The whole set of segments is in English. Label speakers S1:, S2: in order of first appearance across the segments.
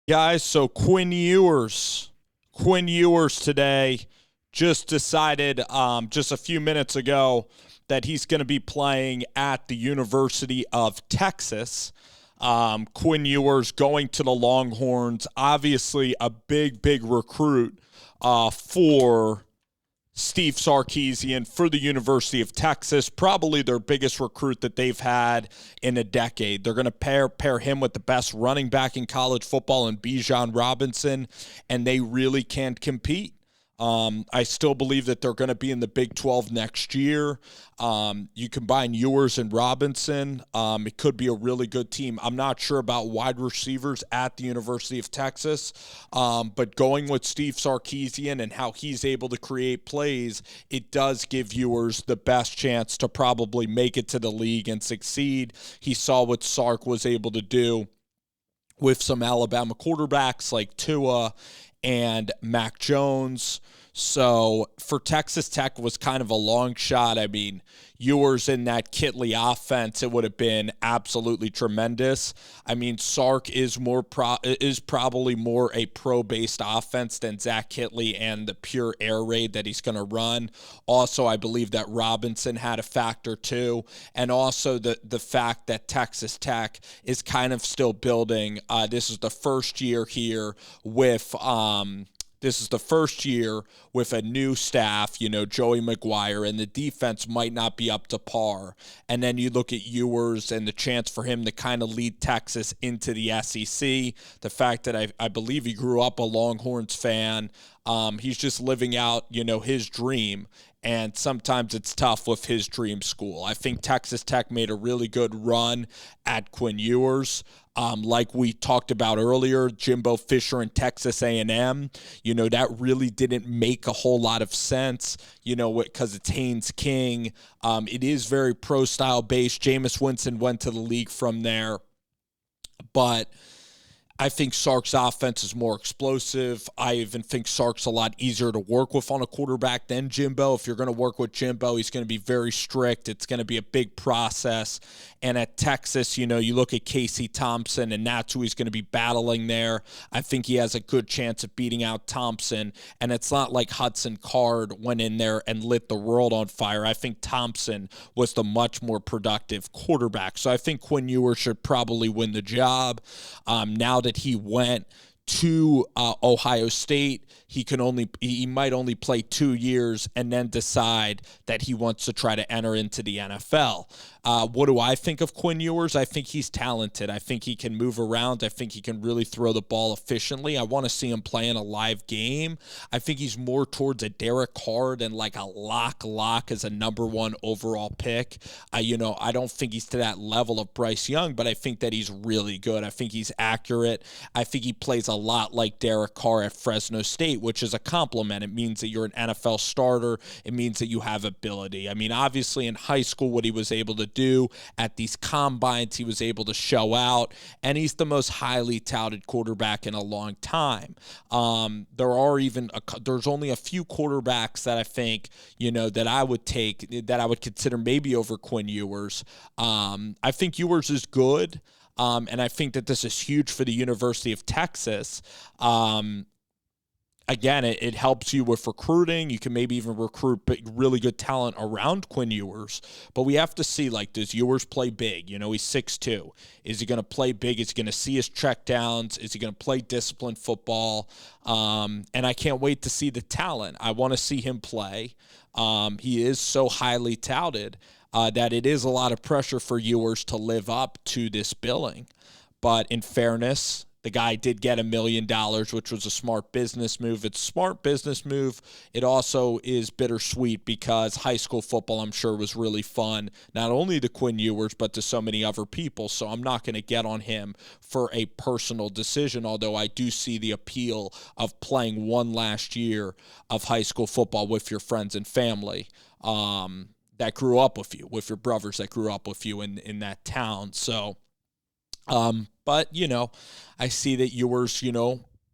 S1: Guys, so Quinn Ewers today just decided just a few minutes ago that he's going to be playing at the University of Texas. Quinn Ewers going to the Longhorns, obviously a big recruit for Steve Sarkisian for the University of Texas, probably their biggest recruit that they've had in a decade. They're going to pair him with the best running back in college football in Bijan Robinson, and they really can compete. I still believe that they're going to be in the Big 12 next year. You combine Ewers and Robinson. It could be a really good team. I'm not sure about wide receivers at the University of Texas, but going with Steve Sarkisian and how he's able to create plays, it does give Ewers the best chance to probably make it to the league and succeed. He saw what Sark was able to do with some Alabama quarterbacks like Tua and Mac Jones. So for Texas Tech was kind of a long shot. I mean, Ewers in that Kitley offense, it would have been absolutely tremendous. I mean, Sark is probably more a pro-based offense than Zach Kitley and the pure air raid that he's going to run. Also, I believe that Robinson had a factor too, and also the fact that Texas Tech is kind of still building. This is the first year here with this is the first year with a new staff, Joey McGuire, and the defense might not be up to par. And then you look at Ewers and the chance for him to kind of lead Texas into the SEC. The fact that I believe he grew up a Longhorns fan. He's just living out, his dream. And sometimes it's tough with his dream school. I think Texas Tech made a really good run at Quinn Ewers. Like we talked about earlier, Jimbo Fisher and Texas A&M, that really didn't make a whole lot of sense, because it's Haynes King. It is very pro-style based. Jameis Winston went to the league from there. But I think Sark's offense is more explosive. I even think Sark's a lot easier to work with on a quarterback than Jimbo. If you're going to work with Jimbo, he's going to be very strict. It's going to be a big process. And at Texas, you look at Casey Thompson, and that's who he's going to be battling there. I think he has a good chance of beating out Thompson. And it's not like Hudson Card went in there and lit the world on fire. I think Thompson was the much more productive quarterback. So I think Quinn Ewers should probably win the job. Now that he went to Ohio State, he might only play 2 years and then decide that he wants to try to enter into the NFL. What do I think of Quinn Ewers? I think he's talented. I think he can move around. I think he can really throw the ball efficiently. I want to see him play in a live game. I think he's more towards a Derek Carr than like a lock as a number one overall pick. I don't think he's to that level of Bryce Young, but I think that he's really good. I think he's accurate. I think he plays a lot like Derek Carr at Fresno State, which is a compliment. It means that you're an NFL starter. It means that you have ability. I mean, obviously in high school, what he was able to do at these combines, he was able to show out, and he's the most highly touted quarterback in a long time. There's only a few quarterbacks that I think, that I would consider maybe over Quinn Ewers. I think Ewers is good. And I think that this is huge for the University of Texas. Again, it helps you with recruiting. You can maybe even recruit really good talent around Quinn Ewers. But we have to see, does Ewers play big? He's 6'2". Is he going to play big? Is he going to see his checkdowns? Is he going to play disciplined football? And I can't wait to see the talent. I want to see him play. He is so highly touted that it is a lot of pressure for Ewers to live up to this billing. But in fairness, the guy did get $1 million, which was a smart business move. It's a smart business move. It also is bittersweet because high school football, I'm sure, was really fun, not only to Quinn Ewers, but to so many other people. So I'm not going to get on him for a personal decision, although I do see the appeal of playing one last year of high school football with your friends and family that grew up with you, with your brothers that grew up with you in that town. So, but, I see that Ewers,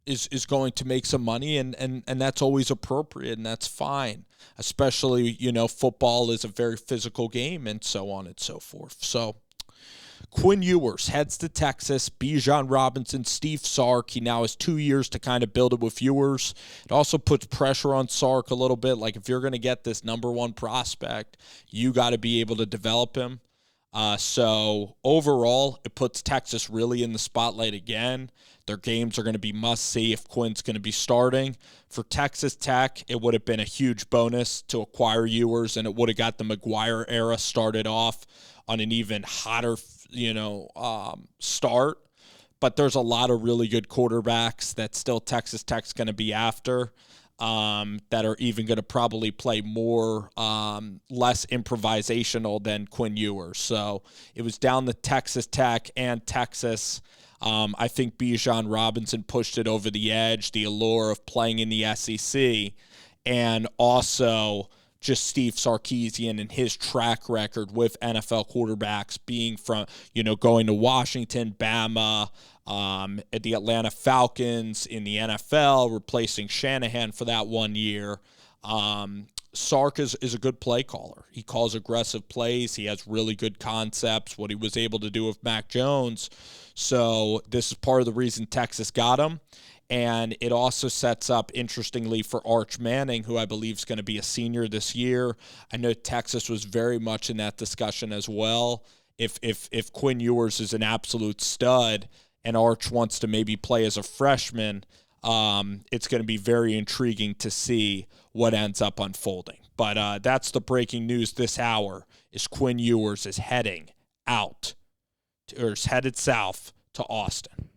S1: is going to make some money, and that's always appropriate, and that's fine. Especially, football is a very physical game and so on and so forth. So Quinn Ewers heads to Texas. Bijan Robinson, Steve Sark. He now has 2 years to kind of build it with Ewers. It also puts pressure on Sark a little bit. Like, if you're going to get this number one prospect, you got to be able to develop him. So overall, it puts Texas really in the spotlight again. Their games are going to be must-see if Quinn's going to be starting. For Texas Tech, it would have been a huge bonus to acquire Ewers, and it would have got the McGuire era started off on an even hotter, start. But there's a lot of really good quarterbacks that still Texas Tech's going to be after. That are even going to probably play more, less improvisational than Quinn Ewers. So it was down to Texas Tech and Texas. I think Bijan Robinson pushed it over the edge, the allure of playing in the SEC, and also just Steve Sarkisian and his track record with NFL quarterbacks being from, going to Washington, Bama, at the Atlanta Falcons in the NFL, replacing Shanahan for that 1 year. Sark is a good play caller. He calls aggressive plays. He has really good concepts, what he was able to do with Mac Jones. So this is part of the reason Texas got him. And it also sets up, interestingly, for Arch Manning, who I believe is going to be a senior this year. I know Texas was very much in that discussion as well. If Quinn Ewers is an absolute stud and Arch wants to maybe play as a freshman, it's going to be very intriguing to see what ends up unfolding. But that's the breaking news this hour, is Quinn Ewers is headed south to Austin.